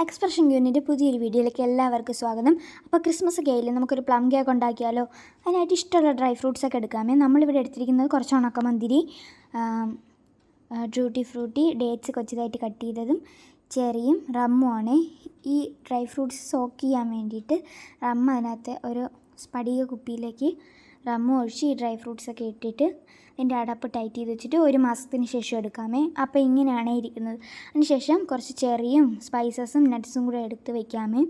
Expression യൂണിൻ്റെ പുതിയൊരു വീഡിയോയിലേക്ക് എല്ലാവർക്കും സ്വാഗതം. അപ്പോൾ ക്രിസ്മസ് ഒക്കെ ആയില്ലേ, നമുക്കൊരു പ്ലം കേക്ക് ഉണ്ടാക്കിയാലോ? അതിനായിട്ട് ഇഷ്ടമുള്ള ഡ്രൈ ഫ്രൂട്ട്സൊക്കെ എടുക്കാമേ. നമ്മളിവിടെ എടുത്തിരിക്കുന്നത് കുറച്ച് ഉണക്കമുന്തിരി, ട്യൂട്ടി ഫ്രൂട്ടി, ഡേറ്റ്സ് കൊച്ചതായിട്ട് കട്ട് ചെയ്തതും, ചെറിയും റമ്മുമാണ്. ഈ ഡ്രൈ ഫ്രൂട്ട്സ് സോക്ക് ചെയ്യാൻ വേണ്ടിയിട്ട് റമ്മ് അതിനകത്ത് ഒരു സ്പടിക കുപ്പിയിലേക്ക് റമ്മ് ഒഴിച്ച് ഈ ഡ്രൈ ഫ്രൂട്ട്സൊക്കെ ഇട്ടിട്ട് അതിൻ്റെ അടപ്പ് ടൈറ്റ് ചെയ്ത് വെച്ചിട്ട് 1 മാസത്തിന് ശേഷം എടുക്കാമേ. അപ്പോൾ ഇങ്ങനെയാണ് ഇരിക്കുന്നത്. അതിനുശേഷം കുറച്ച് ചെറിയും സ്പൈസസും നട്ട്സും കൂടെ എടുത്ത് വയ്ക്കാമേ.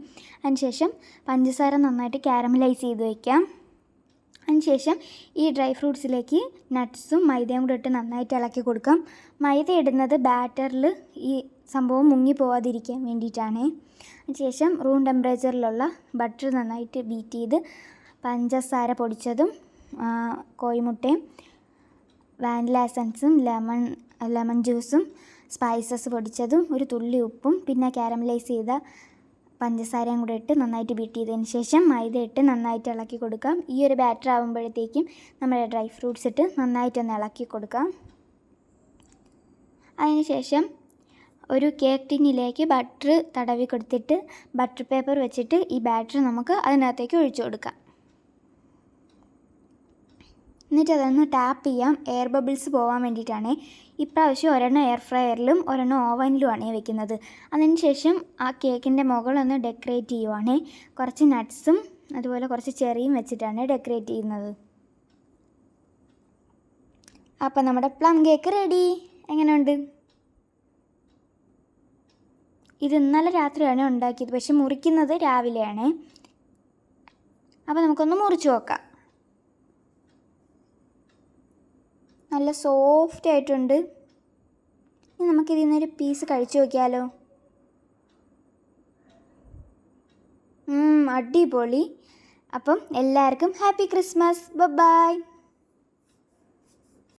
അതിനുശേഷം പഞ്ചസാര നന്നായിട്ട് കാരമലൈസ് ചെയ്ത് വയ്ക്കാം. അതിനുശേഷം ഈ ഡ്രൈ ഫ്രൂട്ട്സിലേക്ക് നട്ട്സും മൈദയും കൂടെ ഇട്ട് നന്നായിട്ട് ഇളക്കി കൊടുക്കാം. മൈദ ഇടുന്നത് ബാറ്ററിൽ ഈ സംഭവം മുങ്ങി പോവാതിരിക്കാൻ വേണ്ടിയിട്ടാണ്. അതിനുശേഷം റൂം ടെമ്പറേച്ചറിലുള്ള ബട്ടർ നന്നായിട്ട് ബീറ്റ് ചെയ്ത് പഞ്ചസാര പൊടിച്ചതും കോഴിമുട്ടയും വാനില എസൻസും ലെമൺ ജ്യൂസും സ്പൈസസ് പൊടിച്ചതും ഒരു തുള്ളി ഉപ്പും പിന്നെ കാരമലൈസ് ചെയ്ത പഞ്ചസാരയും കൂടെ ഇട്ട് നന്നായിട്ട് ബീറ്റ് ചെയ്തതിന് ശേഷം മൈദ ഇട്ട് നന്നായിട്ട് ഇളക്കി കൊടുക്കാം. ഈ ഒരു ബാറ്റർ ആകുമ്പോഴത്തേക്കും നമ്മുടെ ഡ്രൈ ഫ്രൂട്ട്സ് ഇട്ട് നന്നായിട്ടൊന്ന് ഇളക്കി കൊടുക്കാം. അതിനുശേഷം ഒരു കേക്ക് ടിന്നിലേക്ക് ബട്ടർ തടവി കൊടുത്തിട്ട് ബട്ടർ പേപ്പർ വെച്ചിട്ട് ഈ ബാറ്റർ നമുക്ക് അതിനകത്തേക്ക് ഒഴിച്ചു കൊടുക്കാം. എന്നിട്ട് അതൊന്ന് ടാപ്പ് ചെയ്യാം. എയർ ബബിൾസ് പോകാൻ വേണ്ടിയിട്ടാണ്. ഇപ്രാവശ്യം ഒരെണ്ണം എയർ ഫ്രയറിലും ഒരെണ്ണം ഓവനിലുമാണ് വെക്കുന്നത്. അതിനുശേഷം ആ കേക്കിൻ്റെ മുകളൊന്ന് ഡെക്കറേറ്റ് ചെയ്യുവാണ്. കുറച്ച് നട്ട്സും അതുപോലെ കുറച്ച് ചെറിയും വെച്ചിട്ടാണ് ഡെക്കറേറ്റ് ചെയ്യുന്നത്. അപ്പോൾ നമ്മുടെ പ്ലം കേക്ക് റെഡി. എങ്ങനെയുണ്ട്? ഇത് ഇന്നലെ രാത്രിയാണ് ഉണ്ടാക്കിയത്, പക്ഷെ മുറിക്കുന്നത് രാവിലെയാണ്. അപ്പോൾ നമുക്കൊന്ന് മുറിച്ച് നോക്കാം. നല്ല സോഫ്റ്റ് ആയിട്ടുണ്ട്. ഇനി നമുക്കിതിൽ നിന്നൊരു പീസ് കഴിച്ചു നോക്കിയാലോ? അടിപൊളി. അപ്പം എല്ലാവർക്കും ഹാപ്പി ക്രിസ്മസ്. ബൈ.